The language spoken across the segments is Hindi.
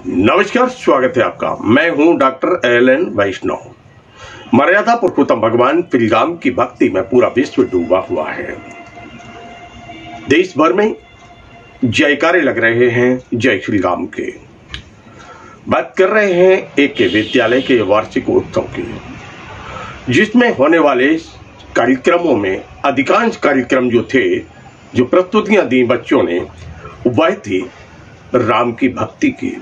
नमस्कार, स्वागत है आपका। मैं हूं डॉक्टर एल.एन. वैष्णव। मर्यादा पुरुषोत्तम भगवान श्री राम की भक्ति में पूरा विश्व डूबा हुआ है। देश भर में जयकारे लग रहे हैं जय श्री राम के। बात कर रहे हैं एक विद्यालय के वार्षिक उत्सव की, जिसमें होने वाले कार्यक्रमों में अधिकांश कार्यक्रम जो प्रस्तुतियां दी बच्चों ने, वह थी राम की भक्ति की।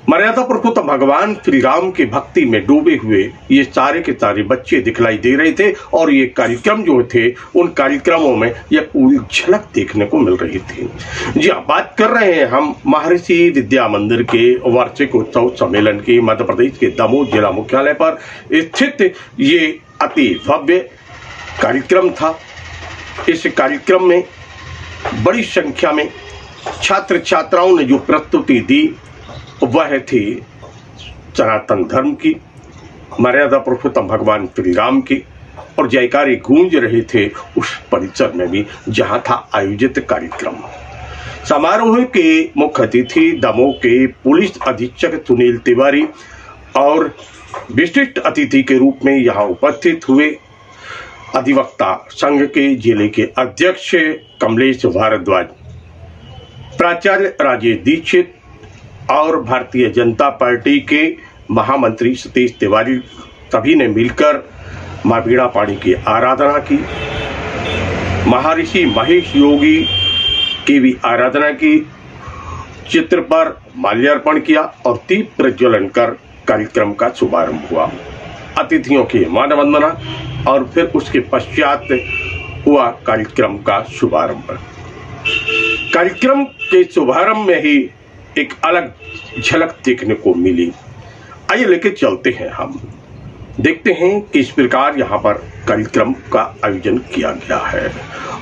मर्यादा पुरुषोत्तम भगवान श्री राम की भक्ति में डूबे हुए ये सारे के सारे बच्चे दिखलाई दे रहे थे और ये कार्यक्रम जो थे, उन कार्यक्रमों में यह पूरी झलक देखने को मिल रही थी। जी हाँ, बात कर रहे हैं हम महर्षि विद्या मंदिर के वार्षिक उत्सव सम्मेलन की। मध्य प्रदेश के दमोह जिला मुख्यालय पर स्थित ये अति भव्य कार्यक्रम था। इस कार्यक्रम में बड़ी संख्या में छात्र छात्राओं ने जो प्रस्तुति दी, वह थी सनातन धर्म की, मर्यादा पुरुषोत्तम भगवान श्री राम की, और जयकारे गूंज रहे थे उस परिसर में भी जहां था आयोजित कार्यक्रम। समारोह के मुख्य अतिथि दमोह के पुलिस अधीक्षक सुनील तिवारी और विशिष्ट अतिथि के रूप में यहां उपस्थित हुए अधिवक्ता संघ के जिले के अध्यक्ष कमलेश भारद्वाज, प्राचार्य राजेश दीक्षित और भारतीय जनता पार्टी के महामंत्री सतीश तिवारी। सभी ने मिलकर मां बीणा पाणी की आराधना की, महर्षि महेश योगी की भी आराधना की, चित्र पर माल्यार्पण किया और दीप प्रज्वलन कर कार्यक्रम का शुभारंभ हुआ। अतिथियों की मानवंदना और फिर उसके पश्चात हुआ कार्यक्रम का शुभारंभ। कार्यक्रम के शुभारंभ में ही एक अलग झलक देखने को मिली। आइए लेके चलते हैं, हम देखते हैं कि इस प्रकार यहाँ पर कार्यक्रम का आयोजन किया गया है।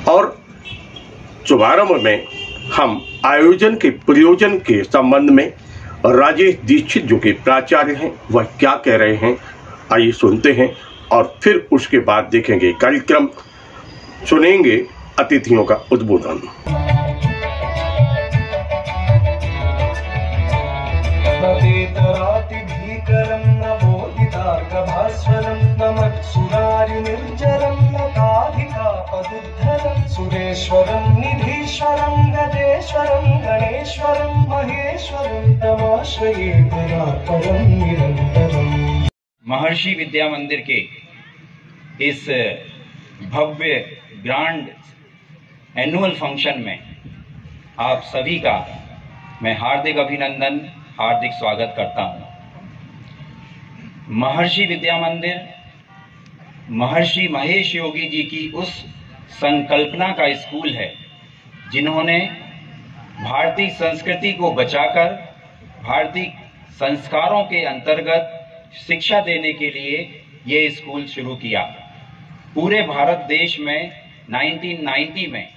और शुभारंभ में हम आयोजन के प्रयोजन के संबंध में राजेश दीक्षित जो कि प्राचार्य हैं, वह क्या कह रहे हैं, आइए सुनते हैं और फिर उसके बाद देखेंगे कार्यक्रम, सुनेंगे अतिथियों का उद्बोधन। सुरेश्वरं निधीश्वरं गजेश्वरं गणेश्वरं महेश्वरं तमाश्रये परात्परं निरंतरम्। महर्षि विद्या मंदिर के इस भव्य ग्रांड एनुअल फंक्शन में आप सभी का मैं हार्दिक अभिनंदन, हार्दिक स्वागत करता हूं। महर्षि विद्या मंदिर महर्षि महेश योगी जी की उस संकल्पना का स्कूल है, जिन्होंने भारतीय संस्कृति को बचाकर भारतीय संस्कारों के अंतर्गत शिक्षा देने के लिए ये स्कूल शुरू किया। पूरे भारत देश में 1990 में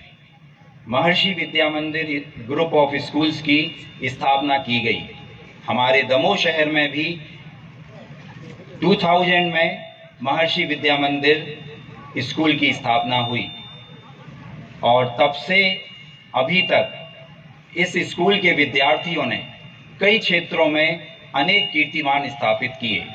महर्षि विद्या मंदिर ग्रुप ऑफ स्कूल्स की स्थापना की गई। हमारे दमोह शहर में भी 2000 में महर्षि विद्या मंदिर स्कूल की स्थापना हुई और तब से अभी तक इस स्कूल के विद्यार्थियों ने कई क्षेत्रों में अनेक कीर्तिमान स्थापित किए।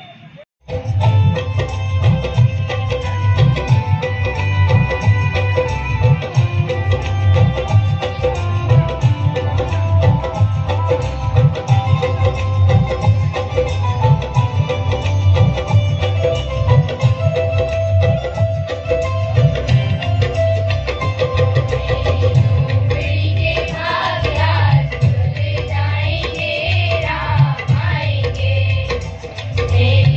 Hey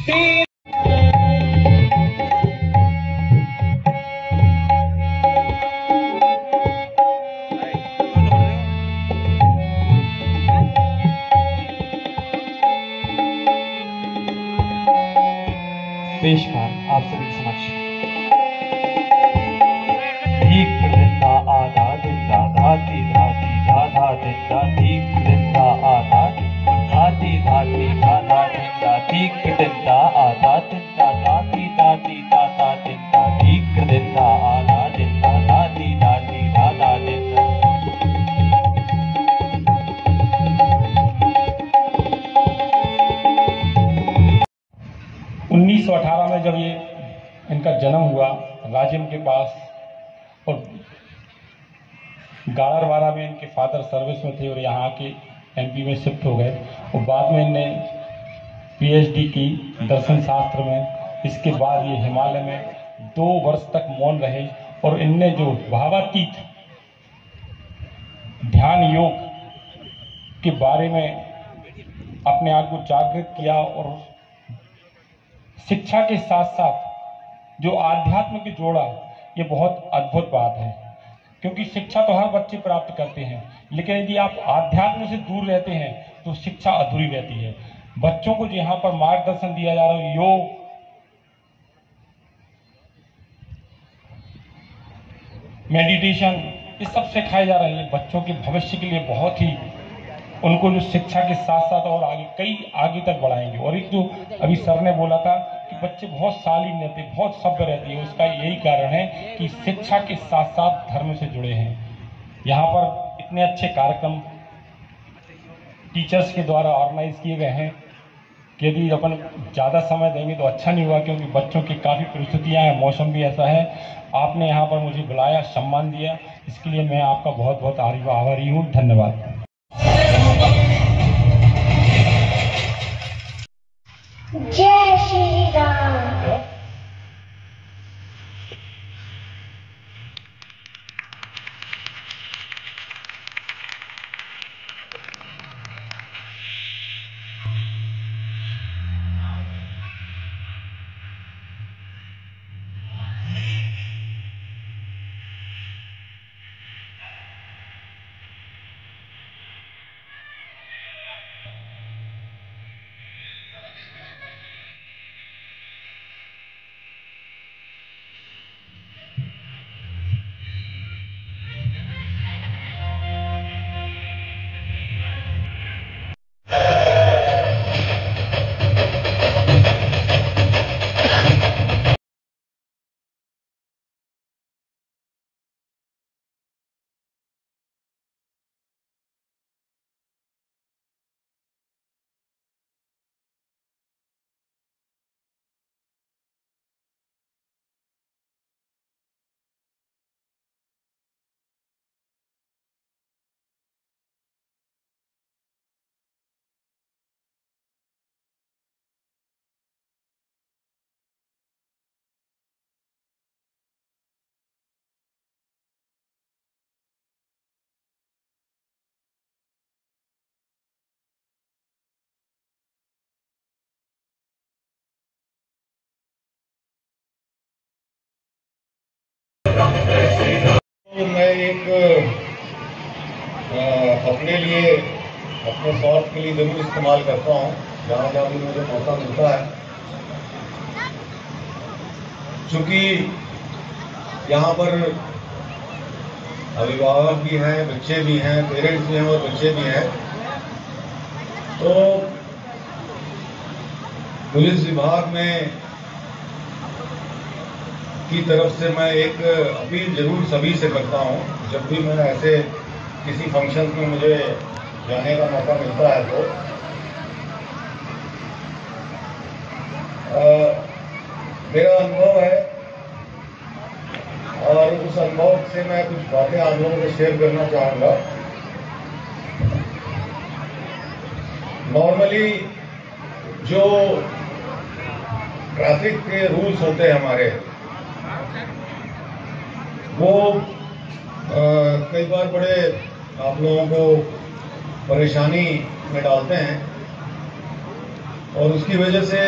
पेश खान आप सभी के समक्ष धीक दिंदा आधा दिंदा धाती धाती धाधा दिंदा धीक दिंदा आधा धाती धाती धाधा दिंदा धीक दिंदा आधा दिंदा धाती धाती धाधा दिंदा धीक दिंदा आधा दिंदा धाती धाती धाधा दिंदा। 1918 में जब ये इनका जन्म हुआ राजिम के पास, और गाड़रवाड़ा में इनके फादर सर्विस में थे और यहाँ आके एमपी में शिफ्ट हो गए, और बाद में इनने पीएचडी की दर्शन शास्त्र में। इसके बाद ये हिमालय में 2 वर्ष तक मौन रहे और इनने जो भावातीत ध्यान योग के बारे में अपने आप को जागृत किया, और शिक्षा के साथ साथ जो आध्यात्म की जोड़ा, ये बहुत अद्भुत बात है। क्योंकि शिक्षा तो हर बच्चे प्राप्त करते हैं, लेकिन यदि आप आध्यात्म से दूर रहते हैं तो शिक्षा अधूरी रहती है। बच्चों को यहाँ पर मार्गदर्शन दिया जा रहा है, योग, मेडिटेशन, ये सब सिखाए जा रहे हैं। बच्चों के भविष्य के लिए बहुत ही, उनको जो शिक्षा के साथ साथ और आगे तक बढ़ाएंगे। और एक जो अभी सर ने बोला था कि बच्चे बहुत शालीन रहते, बहुत सभ्य रहते हैं, उसका यही कारण है कि शिक्षा के साथ साथ धर्म से जुड़े हैं। यहाँ पर इतने अच्छे कार्यक्रम टीचर्स के द्वारा ऑर्गेनाइज किए गए हैं कि यदि अपन ज़्यादा समय देंगे तो अच्छा नहीं हुआ, क्योंकि बच्चों की काफ़ी परिस्थितियाँ हैं, मौसम भी ऐसा है। आपने यहाँ पर मुझे बुलाया, सम्मान दिया, इसके लिए मैं आपका बहुत बहुत आभारी हूँ। धन्यवाद। जय श्री राम। तो मैं एक अपने लिए, अपने स्वार्थ के लिए जरूर इस्तेमाल करता हूँ जहाँ जहाँ भी मुझे मौका मिलता है। चूंकि यहाँ पर अभिभावक भी हैं, बच्चे भी हैं, पेरेंट्स भी हैं और बच्चे भी हैं, तो पुलिस विभाग में की तरफ से मैं एक अपील जरूर सभी से करता हूं। जब भी मैं ऐसे किसी फंक्शन में मुझे जाने का मौका मिलता है तो मेरा अनुभव है, और उस अनुभव से मैं कुछ बातें आप लोगों को शेयर करना चाहूँगा। नॉर्मली जो ट्रैफिक के रूल्स होते हैं हमारे, वो कई बार बड़े आप लोगों को परेशानी में डालते हैं, और उसकी वजह से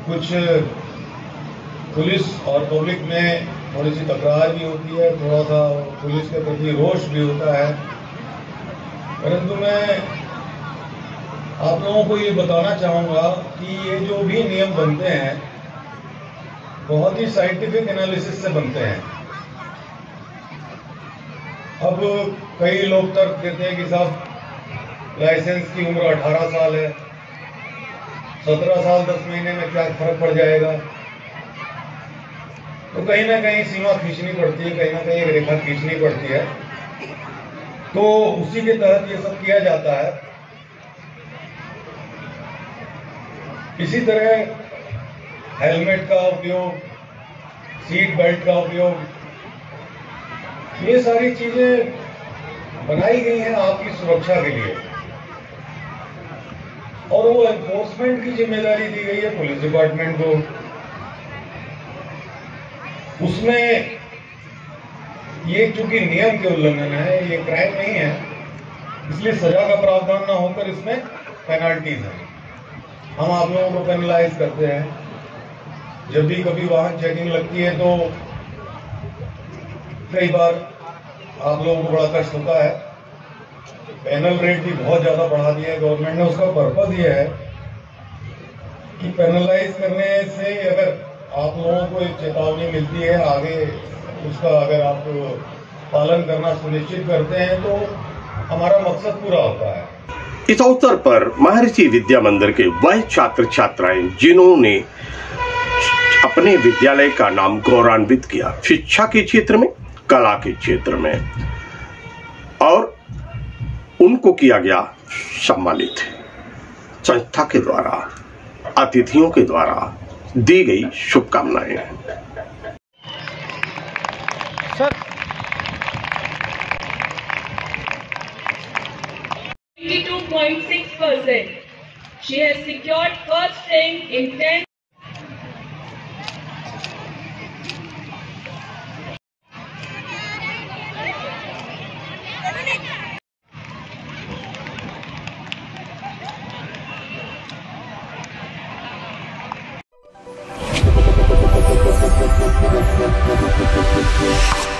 कुछ पुलिस और पब्लिक में थोड़ी सी तकरार भी होती है, थोड़ा सा पुलिस के प्रति रोष भी होता है। परंतु मैं आप लोगों को ये बताना चाहूँगा कि ये जो भी नियम बनते हैं बहुत ही साइंटिफिक एनालिसिस से बनते हैं। अब कई लोग तर्क देते हैं कि साहब लाइसेंस की उम्र 18 साल है, 17 साल 10 महीने में क्या फर्क पड़ जाएगा। तो कहीं ना कहीं सीमा खींचनी पड़ती है, कहीं ना कहीं एक रेखा खींचनी पड़ती है। तो उसी के तहत ये सब किया जाता है। इसी तरह हेलमेट का उपयोग, सीट बेल्ट का उपयोग, ये सारी चीजें बनाई गई हैं आपकी सुरक्षा के लिए, और वो एनफोर्समेंट की जिम्मेदारी दी गई है पुलिस डिपार्टमेंट को। उसमें ये चूंकि नियम के उल्लंघन है, ये क्राइम नहीं है, इसलिए सजा का प्रावधान ना होकर इसमें पेनल्टीज है। हम आप लोगों को पेनलाइज करते हैं। जब भी कभी वाहन चेकिंग लगती है तो कई बार आप लोगों को बड़ा कष्ट होता है। पेनल रेट भी बहुत ज्यादा बढ़ा दिया है गवर्नमेंट ने। उसका पर्पज ये है कि पेनलाइज करने से अगर आप लोगों को एक चेतावनी मिलती है, आगे उसका अगर आप पालन करना सुनिश्चित करते हैं तो हमारा मकसद पूरा होता है। इस अवसर पर महर्षि विद्या मंदिर के वह छात्र छात्राएं जिन्होंने अपने विद्यालय का नाम गौरवान्वित किया शिक्षा के क्षेत्र में, कला के क्षेत्र में, और उनको किया गया सम्मानित। संस्था के द्वारा, अतिथियों के द्वारा दी गई शुभकामनाएं। Sir 22.6%. She has secured first rank in 10. We'll be right back.